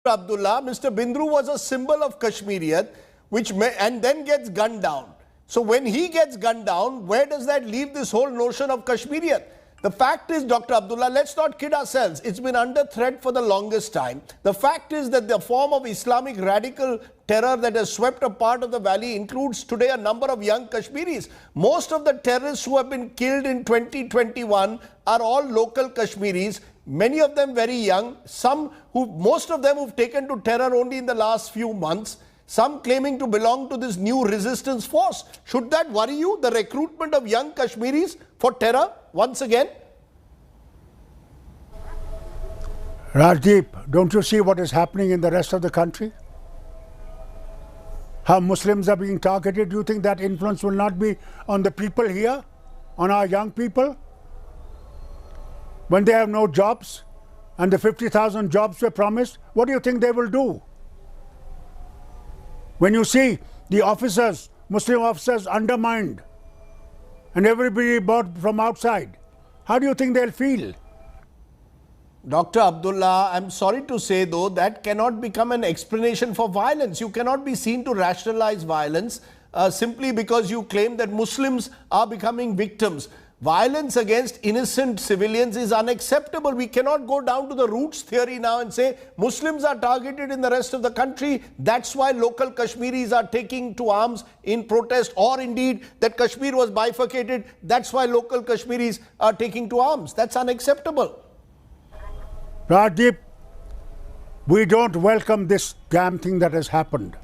Abdullah, Mr. Bindru was a symbol of Kashmiriyat, and then gets gunned down. So when he gets gunned down, where does that leave this whole notion of Kashmiriyat? The fact is, Dr. Abdullah, let's not kid ourselves. It's been under threat for the longest time. The fact is that the form of Islamic radical terror that has swept a part of the valley includes today a number of young Kashmiris. Most of the terrorists who have been killed in 2021 are all local Kashmiris. Many of them very young, most of them who've taken to terror only in the last few months, some claiming to belong to this new resistance force. Should that worry you, the recruitment of young Kashmiris for terror once again? Rajdeep, don't you see what is happening in the rest of the country? How Muslims are being targeted? Do you think that influence will not be on the people here, on our young people? When they have no jobs and the 50,000 jobs were promised, what do you think they will do? When you see the officers, Muslim officers undermined and everybody bought from outside, how do you think they'll feel? Dr. Abdullah, I'm sorry to say though, that cannot become an explanation for violence. You cannot be seen to rationalize violence simply because you claim that Muslims are becoming victims. Violence against innocent civilians is unacceptable. We cannot go down to the roots theory now and say Muslims are targeted in the rest of the country. That's why local Kashmiris are taking to arms in protest, or indeed that Kashmir was bifurcated. That's why local Kashmiris are taking to arms. That's unacceptable. Rajdeep, we don't welcome this damn thing that has happened.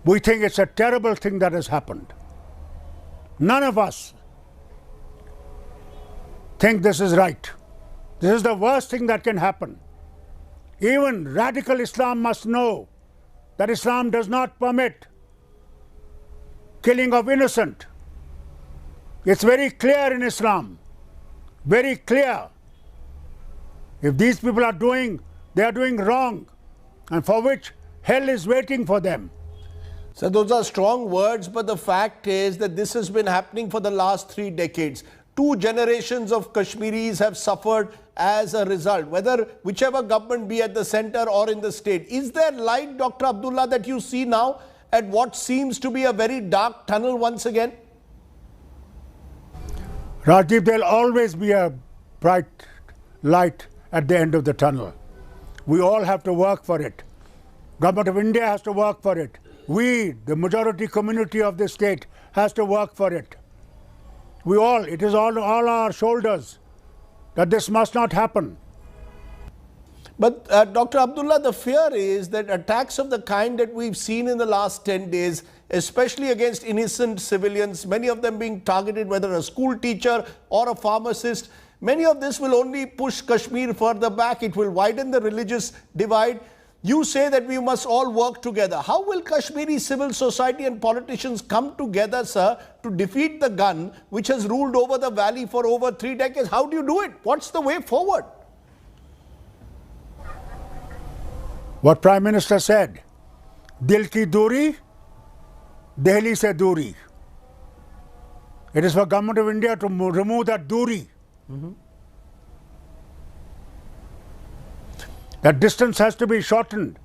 We think it's a terrible thing that has happened. None of us think this is right. This is the worst thing that can happen. Even radical Islam must know that Islam does not permit killing of innocent. It's very clear in Islam, very clear. If these people are doing, they are doing wrong, and for which hell is waiting for them. So those are strong words, but the fact is that this has been happening for the last 3 decades. 2 generations of Kashmiris have suffered as a result, whichever government be at the center or in the state. Is there light, Dr. Abdullah, that you see now at what seems to be a very dark tunnel once again? Rajdeep, there'll always be a bright light at the end of the tunnel. We all have to work for it. Government of India has to work for it. We, the majority community of the state, has to work for it. It is all our shoulders that this must not happen. But Dr. Abdullah, the fear is that attacks of the kind that we've seen in the last 10 days, especially against innocent civilians, many of them being targeted, whether a school teacher or a pharmacist, many of this will only push Kashmir further back. It will widen the religious divide. You say that we must all work together. How will Kashmiri civil society and politicians come together, sir, to defeat the gun which has ruled over the valley for over 3 decades? How do you do it? What's the way forward? What Prime Minister said, Dil ki duri, Delhi se duri. It is for Government of India to remove that duri. That distance has to be shortened.